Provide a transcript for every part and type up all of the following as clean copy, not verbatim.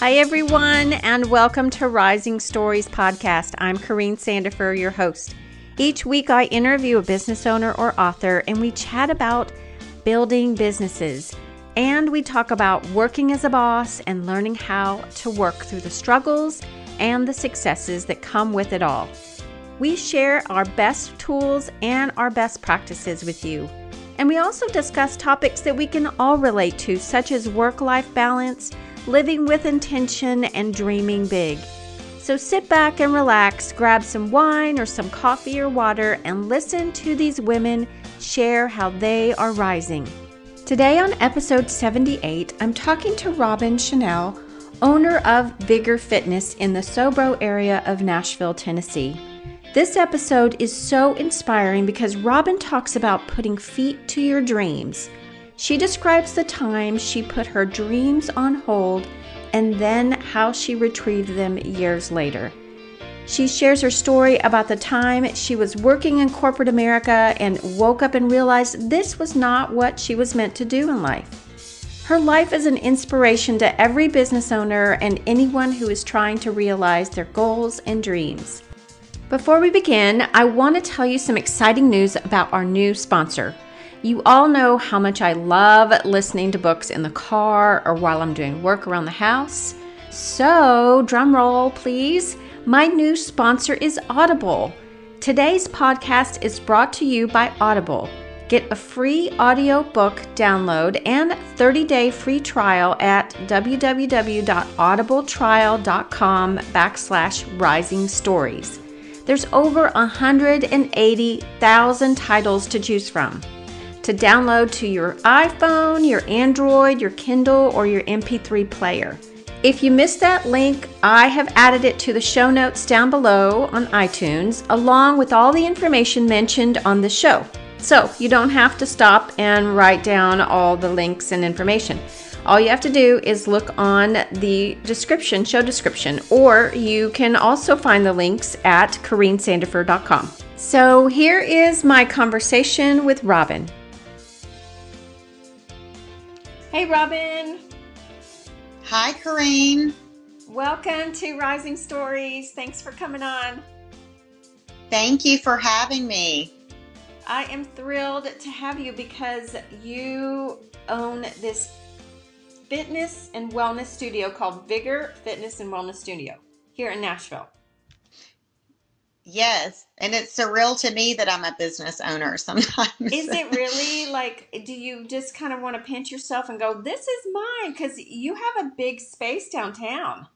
Hi, everyone, and welcome to Rising Stories podcast. I'm Corrine Sandifer, your host. Each week, I interview a business owner or author, and we chat about building businesses. And we talk about working as a boss and learning how to work through the struggles and the successes that come with it all. We share our best tools and our best practices with you. And we also discuss topics that we can all relate to, such as work-life balance, living with intention, and dreaming big. So sit back and relax, grab some wine or some coffee or water, and listen to these women share how they are rising. Today on episode 78, I'm talking to Robin Channell, owner of Vigor Fitness in the Sobro area of Nashville, Tennessee. This episode is so inspiring because Robin talks about putting feet to your dreams. She describes the time she put her dreams on hold and then how she retrieved them years later. She shares her story about the time she was working in corporate America and woke up and realized this was not what she was meant to do in life. Her life is an inspiration to every business owner and anyone who is trying to realize their goals and dreams. Before we begin, I want to tell you some exciting news about our new sponsor. You all know how much I love listening to books in the car or while I'm doing work around the house. So, drum roll, please. My new sponsor is Audible. Today's podcast is brought to you by Audible. Get a free audiobook download and 30-day free trial at www.audibletrial.com/rising stories. There's over 180,000 titles to choose from. To download to your iPhone, your Android, your Kindle, or your MP3 player. If you missed that link, I have added it to the show notes down below on iTunes, along with all the information mentioned on the show. So you don't have to stop and write down all the links and information. All you have to do is look on the description, show description, or you can also find the links at CorrineSandifer.com. So here is my conversation with Robin. Hey, Robin. Hi, Corrine. Welcome to Rising Stories. Thanks for coming on. Thank you for having me. I am thrilled to have you because you own this fitness and wellness studio called Vigor Fitness and Wellness Studio here in Nashville. Yes, and it's surreal to me that I'm a business owner sometimes. Is it really? Like, do you just kind of want to pinch yourself and go, this is mine? Because you have a big space downtown.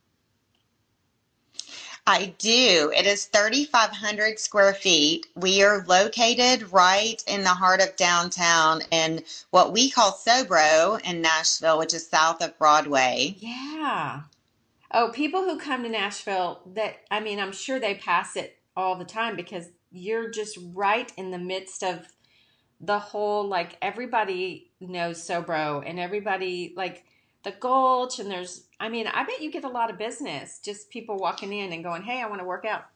I do. It is 3,500 square feet. We are located right in the heart of downtown in what we call Sobro in Nashville, which is south of Broadway. Yeah. Oh, people who come to Nashville, I'm sure they pass it all the time because you're just right in the midst of the whole, like, everybody knows Sobro and everybody, like, the Gulch, and I bet you get a lot of business, just people walking in and going, hey, I want to work out.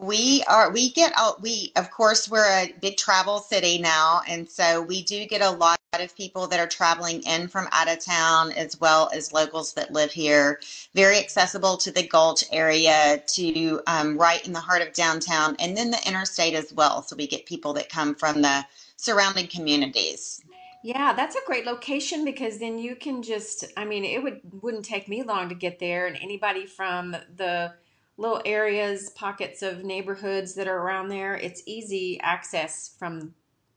Of course, we're a big travel city now, and so we do get a lot of people that are traveling in from out of town, as well as locals that live here. Very accessible to the Gulch area, to right in the heart of downtown, and then the interstate as well. So we get people that come from the surrounding communities. Yeah, that's a great location because then you can wouldn't take me long to get there, and anybody from the little areas, pockets of neighborhoods that are around there, it's easy access from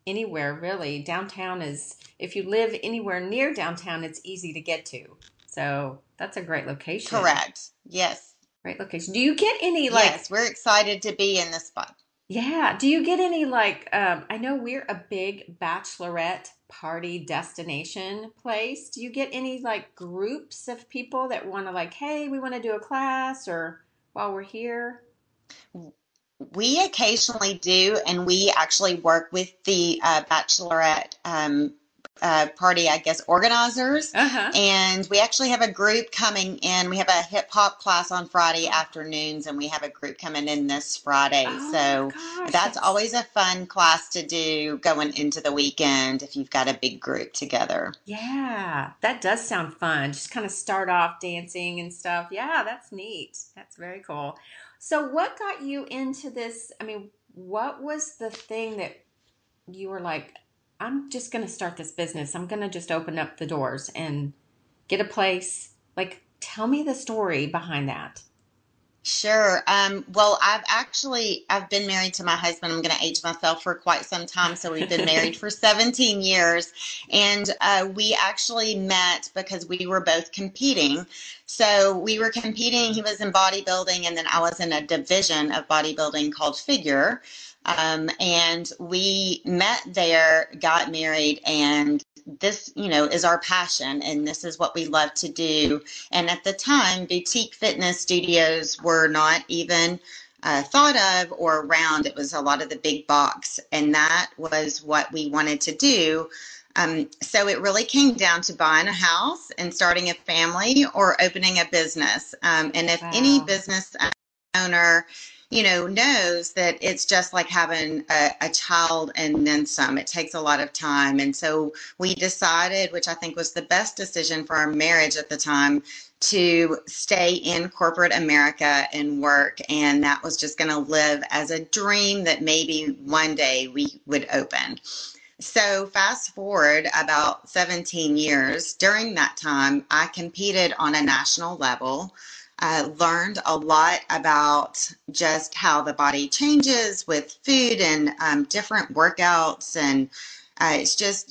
anywhere, really. Downtown is, if you live anywhere near downtown, it's easy to get to. So that's a great location. Correct. Yes. Great location. Do you get any Yes, we're excited to be in this spot. Yeah. Do you get any I know we're a big bachelorette party destination place. Do you get any groups of people that want to hey, we want to do a class or while we're here? We occasionally do, and we actually work with the bachelorette party, I guess, organizers. Uh-huh. And we actually have a group coming in. We have a hip hop class on Friday afternoons, and we have a group coming in this Friday. Oh my So gosh, that's that's always a fun class to do going into the weekend if you've got a big group together. yeah, that does sound fun. Just kind of start off dancing and stuff. Yeah, that's neat. That's very cool. So what got you into this? I mean, what was the thing that you were like, I'm just going to start this business. I'm going to just open up the doors and get a place. Like, tell me the story behind that. Sure. Well, I've been married to my husband. I'm going to age myself for quite some time. So we've been married for 17 years, and we actually met because we were both competing. So we were competing. He was in bodybuilding, and then I was in a division of bodybuilding called Figure. And we met there, got married, and this, is our passion, and this is what we love to do. And at the time, boutique fitness studios were not even thought of or around. It was a lot of the big box, and that was what we wanted to do. So it really came down to buying a house and starting a family or opening a business. And if any Wow. business owner, knows that it's just like having a child and then some. It takes a lot of time. And so we decided, which I think was the best decision for our marriage at the time, to stay in corporate America and work. And that was just going to live as a dream that maybe one day we would open. So fast forward about 17 years. During that time, I competed on a national level. Learned a lot about just how the body changes with food and different workouts. And it's just,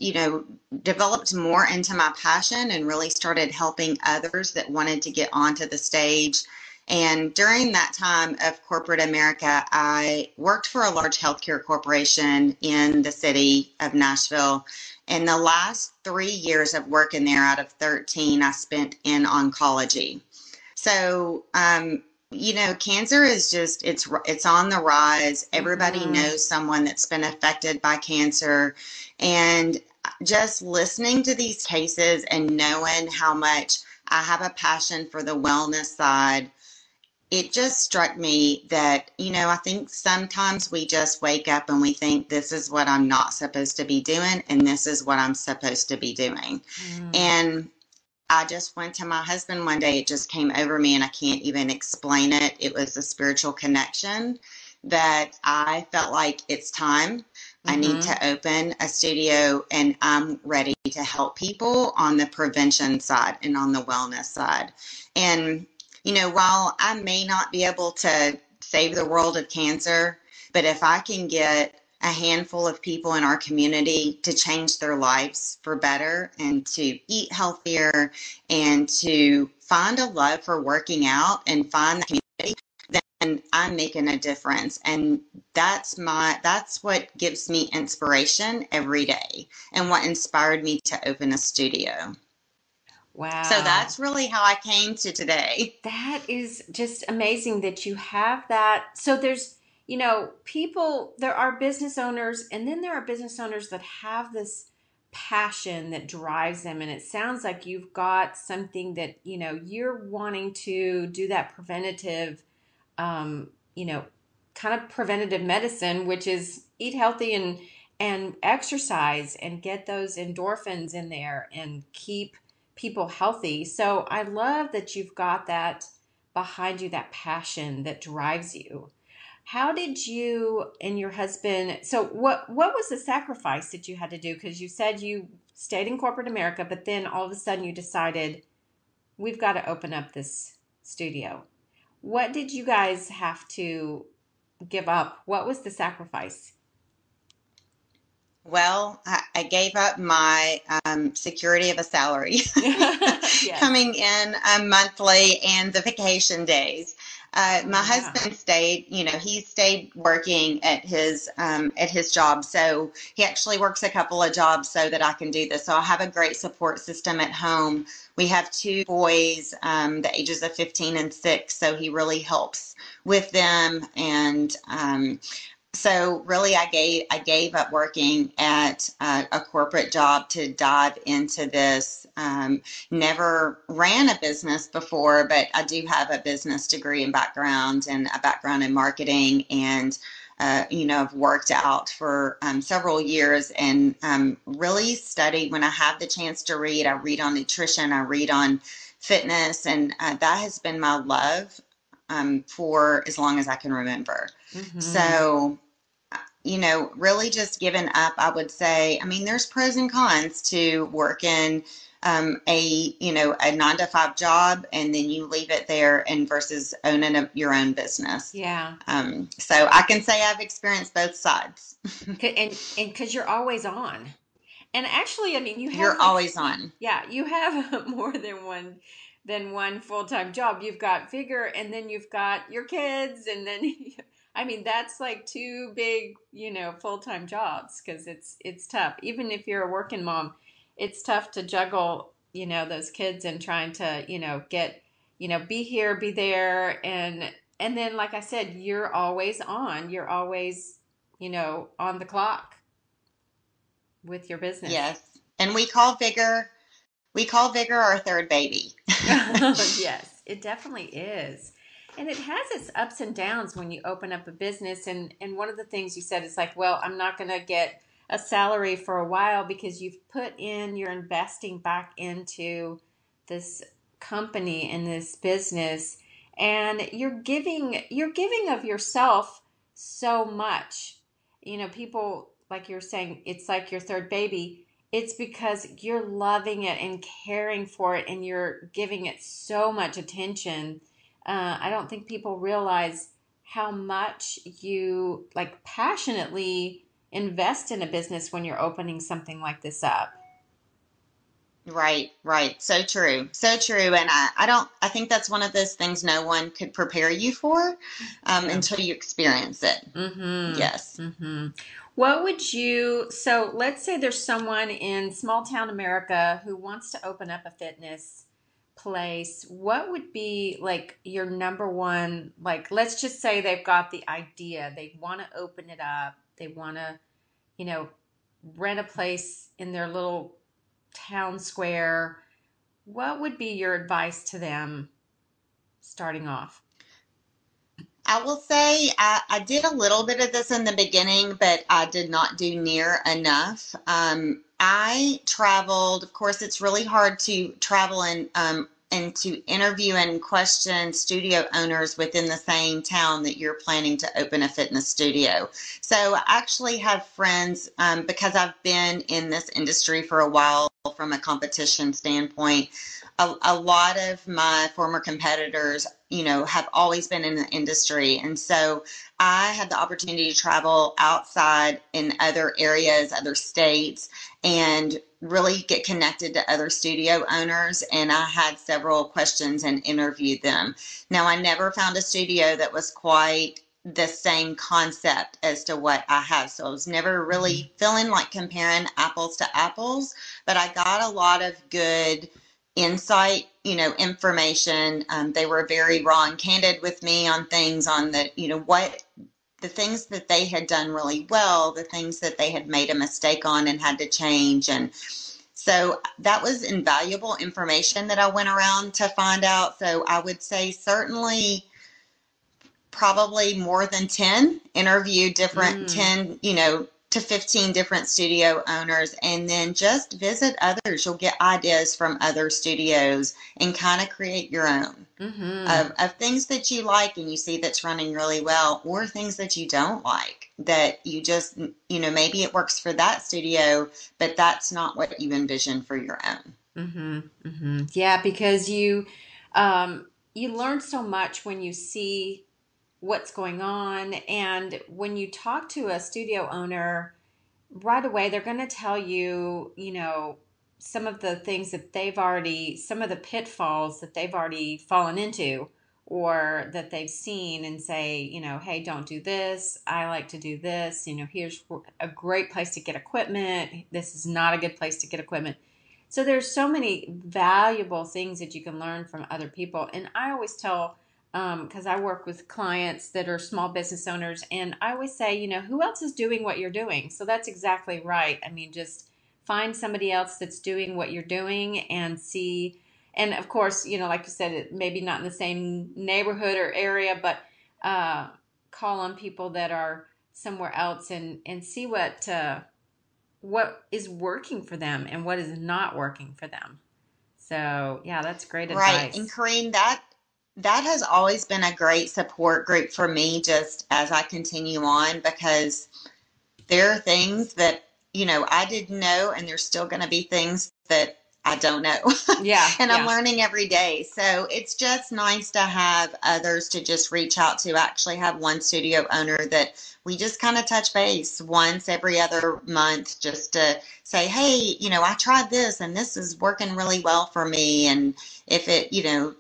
developed more into my passion and really started helping others that wanted to get onto the stage. And during that time of corporate America, I worked for a large healthcare corporation in the city of Nashville. And the last 3 years of working there out of 13, I spent in oncology. So, cancer is just it's on the rise. Everybody Mm-hmm. knows someone that's been affected by cancer, and just listening to these cases and knowing how much I have a passion for the wellness side, it just struck me that, I think sometimes we just wake up and we think this is what I'm not supposed to be doing and this is what I'm supposed to be doing. Mm. And I just went to my husband one day. It just came over me and I can't even explain it. It was a spiritual connection that I felt like it's time. I need Mm-hmm. to open a studio and I'm ready to help people on the prevention side and on the wellness side. And, while I may not be able to save the world of cancer, but if I can get a handful of people in our community to change their lives for better and to eat healthier and to find a love for working out and find the community, then I'm making a difference. And that's what gives me inspiration every day and what inspired me to open a studio. So Wow. that's really how I came to today. That is just amazing that you have that. So there's, people, there are business owners, and then there are business owners that have this passion that drives them. And it sounds like you've got something that, you're wanting to do that preventative, um, you know, kind of preventative medicine, which is eat healthy and exercise and get those endorphins in there and keep people healthy. So I love that you've got that behind you, that passion that drives you. How did you and your husband, so what was the sacrifice that you had to do? Because you said you stayed in corporate America, but then all of a sudden you decided we've got to open up this studio. What did you guys have to give up? What was the sacrifice? Well, I gave up my security of a salary Yes. coming in monthly and the vacation days. Oh, My yeah. husband stayed, he stayed working at his job. So he actually works a couple of jobs so that I can do this. So I have a great support system at home. We have two boys, the ages of 15 and 6. So he really helps with them. And So really, I gave up working at a corporate job to dive into this. Never ran a business before, but I do have a business degree and background and a background in marketing. And I've worked out for several years and really studied. When I have the chance to read, I read on nutrition, I read on fitness, and that has been my love for as long as I can remember. Mm-hmm. So really just giving up, I would say, I mean, there's pros and cons to working a 9 to 5 job and then you leave it there and versus owning your own business. Yeah. So I can say I've experienced both sides. And because you're always on. And actually, I mean, you have You're like, always on. yeah, you have more than one full-time job. You've got Vigor, and then you've got your kids, and then I mean, that's like two big, full-time jobs because it's tough. Even if you're a working mom, it's tough to juggle, those kids and trying to, get, be here, be there, and then like I said, you're always on. You're always, on the clock with your business. Yes. And we call Vigor our third baby. Yes, it definitely is. And it has its ups and downs when you open up a business. And one of the things you said is like, well, I'm not going to get a salary for a while because you're investing back into this company and this business, and you're giving of yourself so much. People, like you're saying, it's like your third baby. It's because you're loving it and caring for it and you're giving it so much attention. I don't think people realize how much you like passionately invest in a business when you're opening something like this up. Right, right. So true. So true. And I think that's one of those things no one could prepare you for Yeah. until you experience it. Yes. Mm-hmm. Mm-hmm. So let's say there's someone in small town America who wants to open up a fitness place. What would be like your number one, like, let's just say they've got the idea. They want to open it up. They want to, you know, rent a place in their little town square. What would be your advice to them starting off? I will say I did a little bit of this in the beginning, but I did not do near enough. I traveled. Of course, it's really hard to travel and to interview and question studio owners within the same town that you're planning to open a fitness studio. So I actually have friends because I've been in this industry for a while from a competition standpoint. A lot of my former competitors, have always been in the industry. And so I had the opportunity to travel outside in other areas, other states, and really get connected to other studio owners. And I had several questions and interviewed them. Now, I never found a studio that was quite the same concept as to what I have. So I was never Mhm. really feeling like comparing apples to apples, but I got a lot of good insight, information. They were very raw and candid with me on things on what the things that they had done really well, the things that they had made a mistake on and had to change. And so that was invaluable information that I went around to find out. So I would say certainly probably more than 10, interview different Mm, 10, to 15 different studio owners, and then just visit others. You'll get ideas from other studios and kind of create your own mm-hmm. of things that you like and you see that's running really well, or things that you don't like that you just, maybe it works for that studio, but that's not what you envision for your own. Mm-hmm. Mm-hmm. Yeah, because you learn so much when you see what's going on, and when you talk to a studio owner right away, they're going to tell you, some of the things that some of the pitfalls that they've already fallen into or that they've seen and say, hey, don't do this. I like to do this. Here's a great place to get equipment. This is not a good place to get equipment. So there's so many valuable things that you can learn from other people. And I always tell because I work with clients that are small business owners, and I always say, who else is doing what you're doing? So that's exactly right. I mean, just find somebody else that's doing what you're doing and see. And of course, like you said, maybe not in the same neighborhood or area, but call on people that are somewhere else and see what is working for them and what is not working for them. So yeah, that's great Right. And advice. Kareem, that has always been a great support group for me just as I continue on, because there are things that, I didn't know, and there's still going to be things that I don't know. Yeah, And I'm yeah. learning every day. So it's just nice to have others to just reach out to. I actually have one studio owner that we just kind of touch base once every other month just to say, hey, I tried this and this is working really well for me. And if it,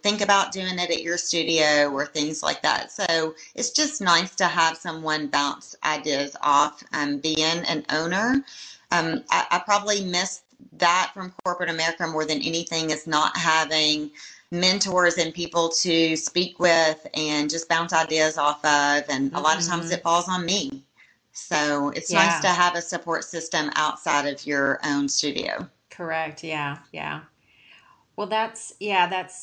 think about doing it at your studio or things like that. So it's just nice to have someone bounce ideas off. Being an owner, I probably miss that from corporate America more than anything, is not having mentors and people to speak with and just bounce ideas off of. And a lot of times Mm-hmm. it falls on me. So it's nice to Yeah, have a support system outside of your own studio. correct. Yeah, yeah. Well, that's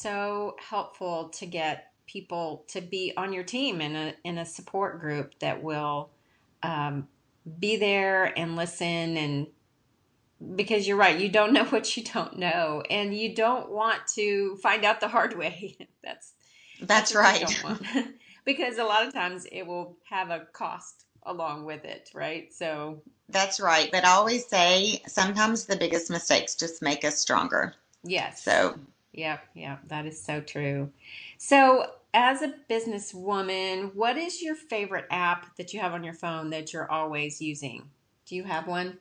so helpful to get people to be on your team in a support group that will um, be there and listen, and because you're right, you don't know what you don't know, and you don't want to find out the hard way. That's That's what you right. don't want, because a lot of times it will have a cost along with it, right? So That's right. But I always say sometimes the biggest mistakes just make us stronger. yes. So Yep, yep, that is so true. So, as a businesswoman, what is your favorite app that you have on your phone that you're always using? Do you have one?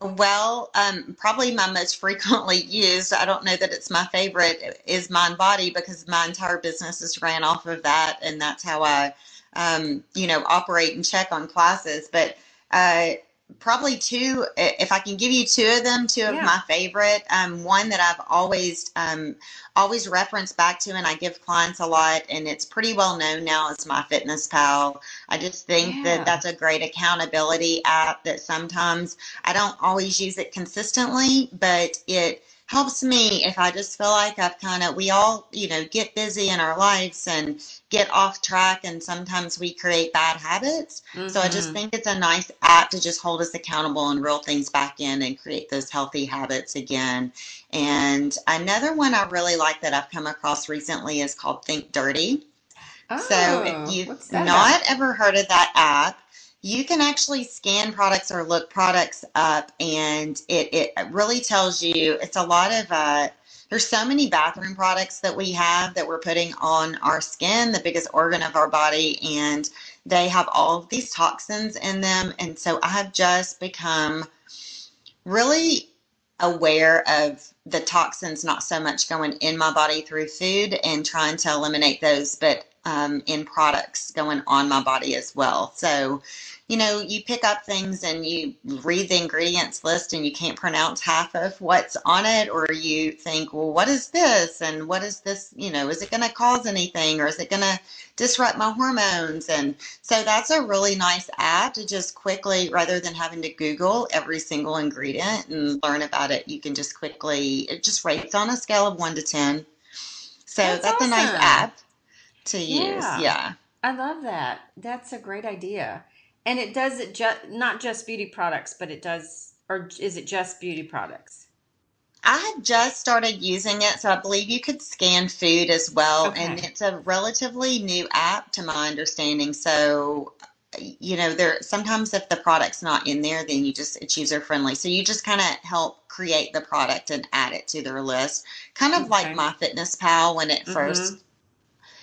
well, probably my most frequently used, I don't know that it's my favorite, is MindBody, because my entire business is ran off of that. And that's how I, operate and check on classes. But uh, probably two, if I can give you two of them, two of Yeah. my favorite, one that I've always reference back to and I give clients a lot, and it's pretty well known now, is MyFitnessPal. I just think that Yeah. that's a great accountability app that sometimes I don't always use it consistently, but it helps me if I just feel like we all, get busy in our lives and get off track, and sometimes we create bad habits. So I just Mm-hmm. think it's a nice app to just hold us accountable and reel things back in and create those healthy habits again. And another one I really like that I've come across recently is called Think Dirty. So if Oh, you've what's that about? not ever heard of that app, you can actually scan products or look products up, and it really tells you. It's a lot of there's so many bathroom products that we have that we're putting on our skin, the biggest organ of our body, and they have all of these toxins in them. And so I have just become really aware of the toxins, not so much going in my body through food and trying to eliminate those, but in products going on my body as well. So, you pick up things and you read the ingredients list and you can't pronounce half of what's on it, or you think, well, what is this? And what is this? Is it going to cause anything, or is it going to disrupt my hormones? And so that's a really nice app to just quickly, rather than having to Google every single ingredient and learn about it, you can just quickly, it just rates on a scale of 1 to 10. So That's that's a nice awesome. app to use. Yeah. Yeah. I love that. That's a great idea. And it does it just not just beauty products, but it does, or is it just beauty products? I had just started using it, so I believe you could scan food as well. And Okay. it's a relatively new app to my understanding. So, there sometimes if the product's not in there, then it's user friendly. So you just kind of help create the product and add it to their list. Kind of like Okay. MyFitnessPal when it Mm-hmm. first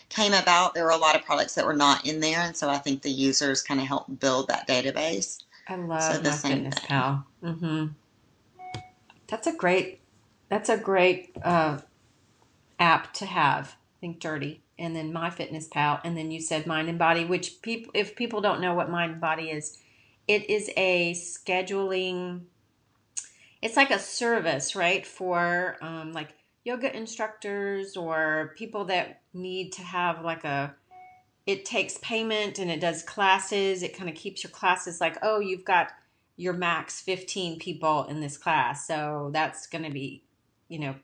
came about, there were a lot of products that were not in there. And so I think the users kind of helped build that database. I So love the my same Fitness thing. Pal. Mm-hmm. That's a great. That's a great app to have. Think Dirty, and then My Fitness Pal, and then you said Mind and Body. Which people, if people don't know what Mind and Body is, it is a scheduling. It's like a service, right? For like yoga instructors or people that need to have like it takes payment and it does classes. It kind of keeps your classes like, oh, you've got your max 15 people in this class. So that's going to be,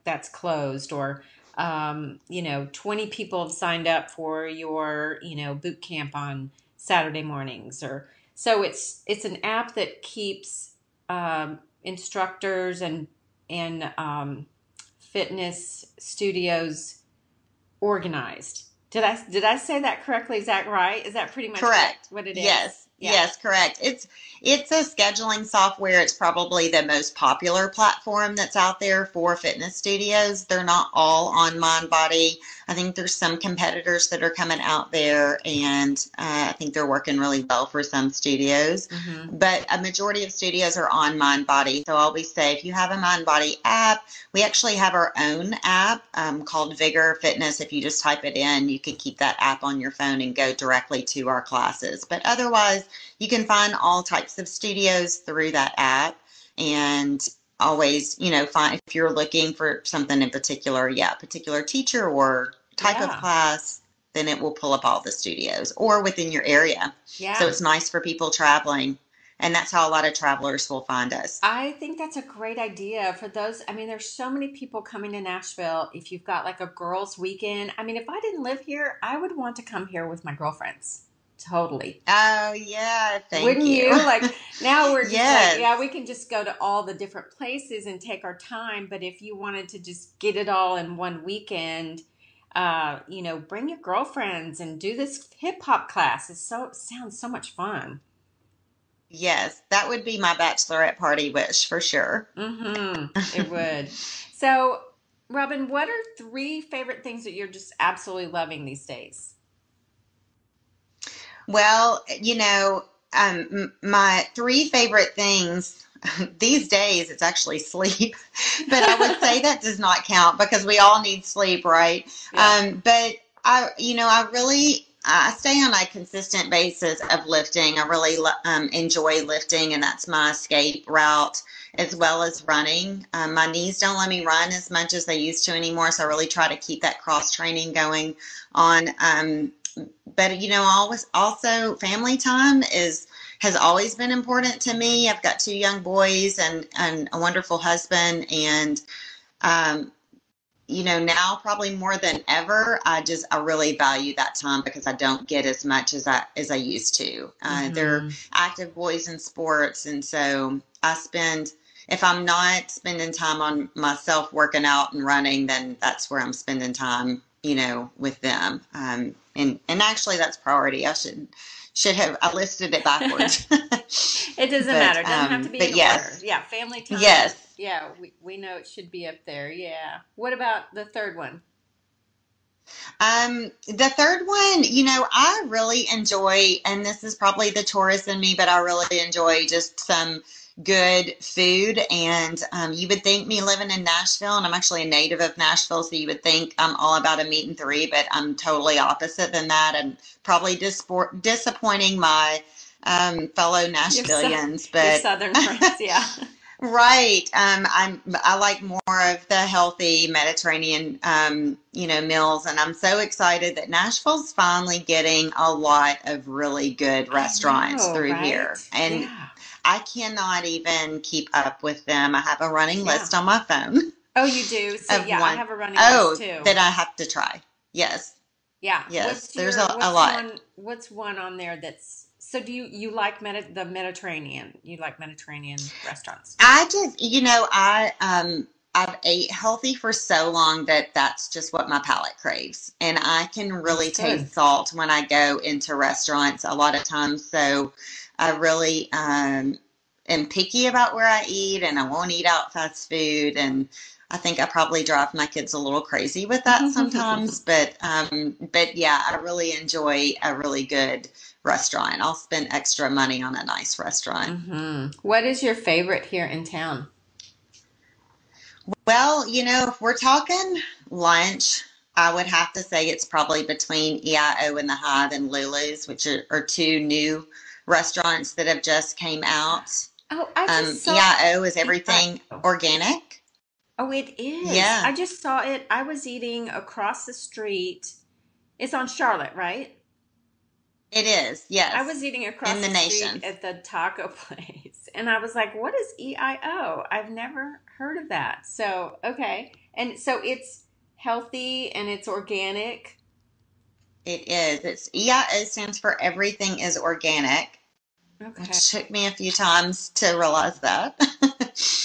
that's closed. Or, 20 people have signed up for your, boot camp on Saturday mornings. Or so it's an app that keeps instructors and fitness studios organized. Did I say that correctly? Is that right? Is that pretty much Correct. what it is? Yes. Yeah. Yes, correct. It's a scheduling software. It's probably the most popular platform that's out there for fitness studios. They're not all on MindBody. I think there's some competitors that are coming out there, and I think they're working really well for some studios. Mm-hmm. But a majority of studios are on MindBody. So I always say, if you have a MindBody app, we actually have our own app called Vigor Fitness. If you just type it in, you can keep that app on your phone and go directly to our classes. But otherwise, you can find all types of studios through that app, and always, find if you're looking for something in particular, particular teacher or type of Yeah. class, then it will pull up all the studios or within your area. Yeah. So it's nice for people traveling. And that's how a lot of travelers will find us. I think that's a great idea for those. I mean, there's so many people coming to Nashville. If you've got like a girls' weekend, I mean, if I didn't live here, I would want to come here with my girlfriends. Totally. Oh, yeah. Wouldn't you? Like now we're just Yes. like, yeah, we can just go to all the different places and take our time. But if you wanted to just get it all in one weekend, bring your girlfriends and do this hip hop class. It sounds so much fun. Yes, that would be my bachelorette party wish for sure. Mm-hmm. It would. So, Robin, what are 3 favorite things that you're just absolutely loving these days? Well, my 3 favorite things these days, it's actually sleep. But I would say that does not count because we all need sleep, right? Yeah. But I stay on a consistent basis of lifting. I really enjoy lifting, and that's my escape route, as well as running. My knees don't let me run as much as they used to anymore, so I really try to keep that cross training going on. But always also family time has always been important to me. I've got 2 young boys and a wonderful husband, and um, now probably more than ever, I really value that time because I don't get as much as I used to. They're Mm-hmm. active boys in sports, and so if I'm not spending time on myself working out and running, then that's where I'm spending time, with them. And actually that's priority. I listed it backwards. It doesn't matter. It doesn't have to be in order. Yes. Yeah, family time. Yes. Yeah, we know it should be up there. Yeah. What about the third one? The third one, I really enjoy, and this is probably the tourist in me, but I really enjoy just some good food. And you would think, me living in Nashville, and I'm actually a native of Nashville, so you would think I'm all about a meat and 3, but I'm totally opposite than that, and probably disappointing my fellow Nashvillians. Your Southern friends, yeah. Right. I like more of the healthy Mediterranean, meals, and I'm so excited that Nashville's finally getting a lot of really good restaurants through right? here, and Yeah. I cannot even keep up with them. I have a running Yeah. list on my phone Oh, you do? So of yeah, I one have a running list too. that I have to try. Yes, Yeah. yes. There's a lot. What's one on there that's so do you like the Mediterranean? You like Mediterranean restaurants? I just, I've ate healthy for so long that that's just what my palate craves. And I can really That's good. taste salt when I go into restaurants a lot of times. So I really am picky about where I eat, and I won't eat out fast food. And I think I probably drive my kids a little crazy with that sometimes. But yeah, I really enjoy a really good restaurant. I'll spend extra money on a nice restaurant. Mm-hmm. What is your favorite here in town? Well, if we're talking lunch, I would have to say it's probably between EIO and the Hive and Lulu's, which are 2 new restaurants that have just came out. Oh, I just saw EIO is everything EIO. organic. Oh, it is. Yeah, I just saw it. I was eating across the street. It's on Charlotte, right? it is. I Yes, was eating in across the the street nations. at the taco place, and I was like, "What is EIO? I've never heard of that." So, okay. And so it's healthy and it's organic. It is. It's EIO stands for everything is organic, Okay. which took me a few times to realize that.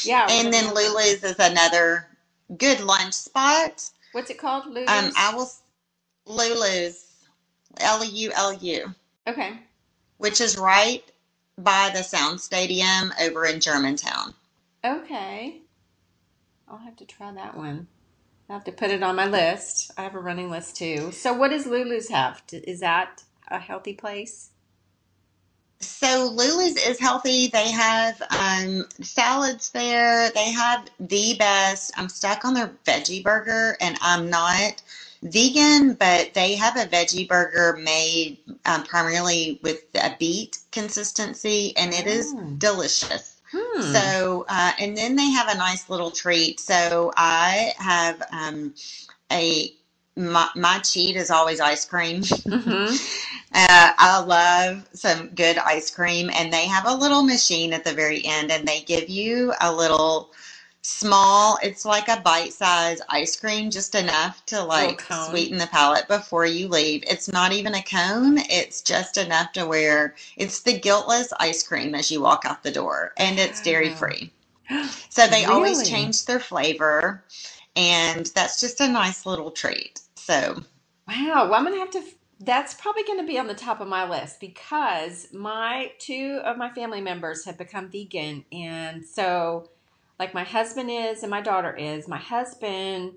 Yeah, I would And have then never. Lulu's is another good lunch spot. What's it called? I Lulu's? will Lulu's, Lulu, Okay. which is right by the Sound Stadium over in Germantown. Okay. I'll have to try that one. I have to put it on my list. I have a running list too. So, what does Lulu's have? Is that a healthy place? So Lulu's is healthy. They have salads there. They have the best. I'm stuck on their veggie burger, and I'm not vegan, but they have a veggie burger made primarily with a beet consistency, and it is Oh. delicious. Hmm. So, and then they have a nice little treat. So I have a my cheat is always ice cream. Mm-hmm. I love some good ice cream, and they have a little machine at the very end, and they give you a little small, it's like a bite-sized ice cream, just enough to Little like cone. sweeten the palate before you leave. It's not even a cone, it's just enough to where it's the guiltless ice cream as you walk out the door, and it's Wow. dairy-free. So they always Really? change their flavor, and that's just a nice little treat. So, Wow. Well, I'm gonna have to. That's probably going to be on the top of my list because my two of my family members have become vegan, and so like my husband is and my daughter is. My husband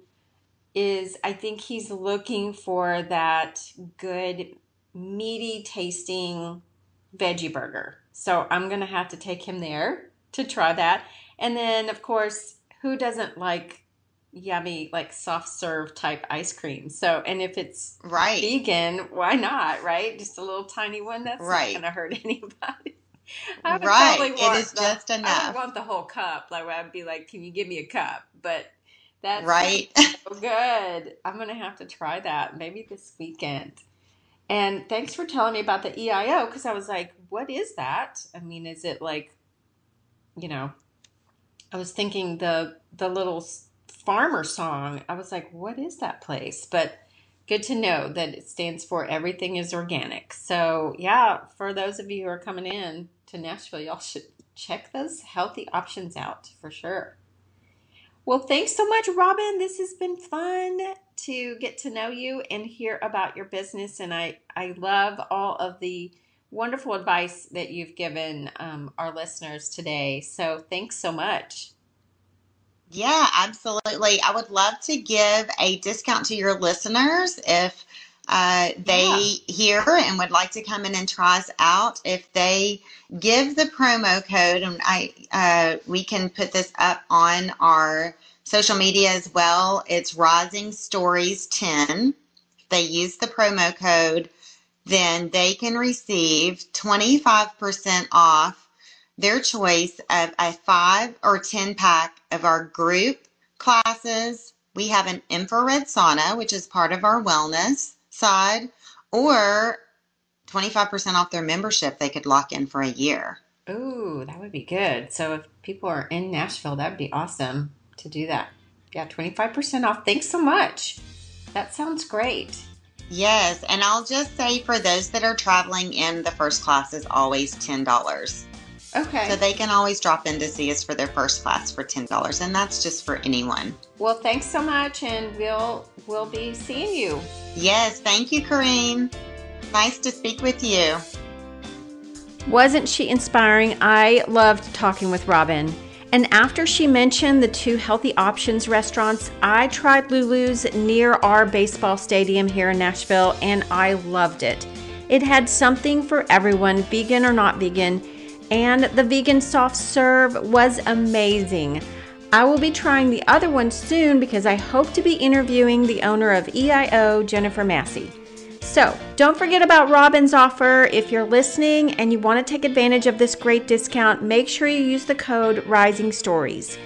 is, I think he's looking for that good meaty tasting veggie burger. So I'm going to have to take him there to try that. And then, of course, who doesn't like yummy, like soft serve type ice cream? So, and if it's right, vegan, why not, right? Just a little tiny one, that's not going right. to hurt anybody. I would Right. probably It is want just I would enough. want the whole cup. Like I'd be like, "Can you give me a cup?" But that sounds Right. so good. I'm gonna have to try that maybe this weekend. And thanks for telling me about the EIO because I was like, what is that? I mean, is it like, you know, I was thinking the little farmer song. I was like, what is that place? But good to know that it stands for everything is organic. So, yeah, for those of you who are coming in to Nashville, y'all should check those healthy options out for sure. Well, thanks so much, Robin. This has been fun to get to know you and hear about your business. And I love all of the wonderful advice that you've given our listeners today. So thanks so much. Yeah, absolutely. I would love to give a discount to your listeners if Yeah. they hear and would like to come in and try us out. If they give the promo code, and we can put this up on our social media as well. It's Rising Stories 10. If they use the promo code, then they can receive 25% off their choice of a 5 or 10 pack of our group classes. We have an infrared sauna, which is part of our wellness side, or 25% off their membership they could lock in for a year. Ooh, that would be good. So if people are in Nashville, that would be awesome to do that. Yeah, 25% off. Thanks so much. That sounds great. Yes, and I'll just say for those that are traveling in, the first class is always $10. So Okay. they can always drop in to see us for their first class for $10, and that's just for anyone. Well, thanks so much and we'll be seeing you. Yes, thank you, Corrine. Nice to speak with you. Wasn't she inspiring? I loved talking with Robin. And after she mentioned the two healthy options restaurants, I tried Lulu's near our baseball stadium here in Nashville, and I loved it. It had something for everyone, vegan or not vegan, and the vegan soft serve was amazing. I will be trying the other one soon because I hope to be interviewing the owner of EIO, Jennifer Massey. So, don't forget about Robin's offer. If you're listening and you want to take advantage of this great discount, make sure you use the code Rising Stories.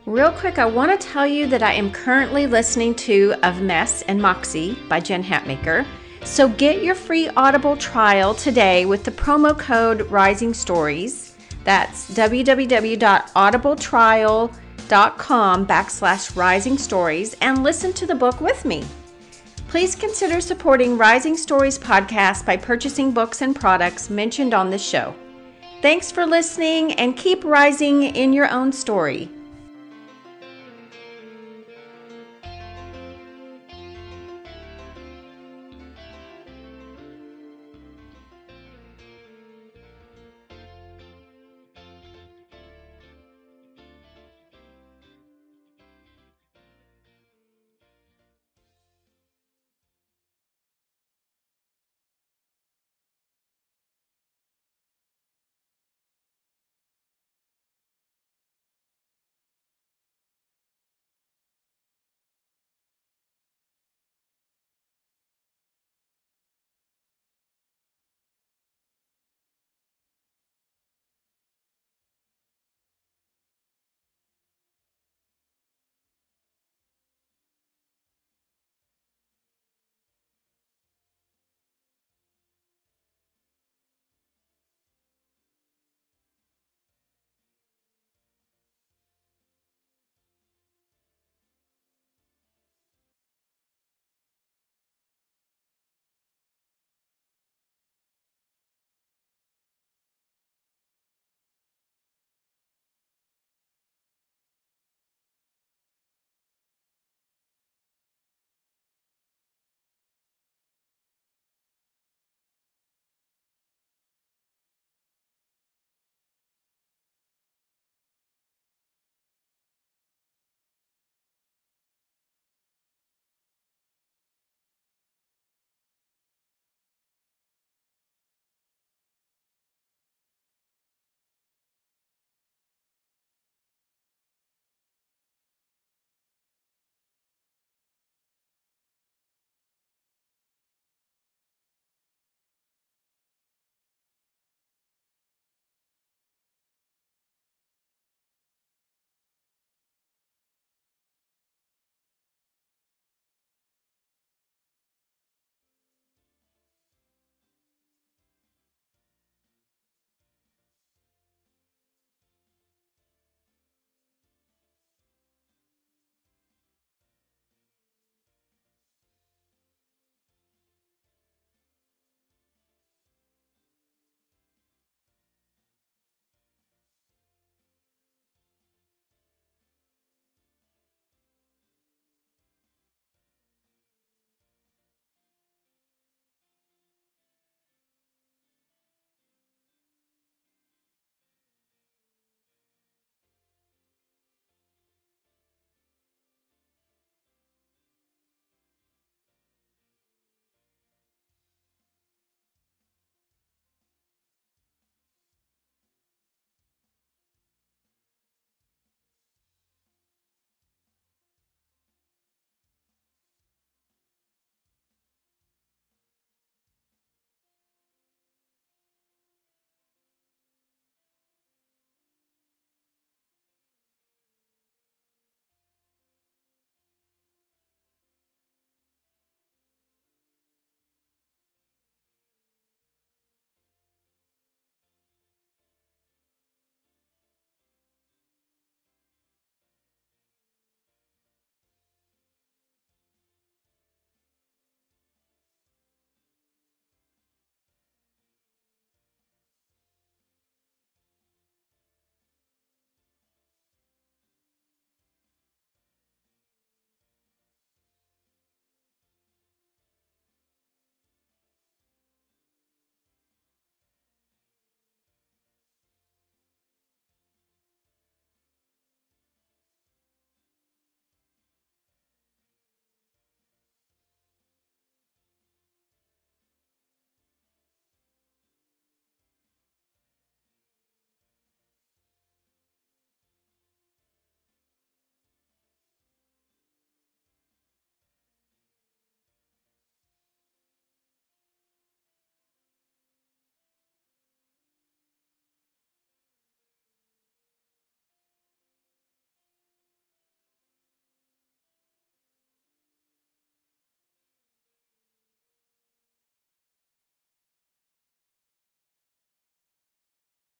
Real quick, I want to tell you that I am currently listening to Of Mess and Moxie by Jen Hatmaker. So get your free Audible trial today with the promo code Rising Stories. That's www.audibletrial.com/Rising Stories and listen to the book with me. Please consider supporting Rising Stories podcast by purchasing books and products mentioned on this show. Thanks for listening and keep rising in your own story.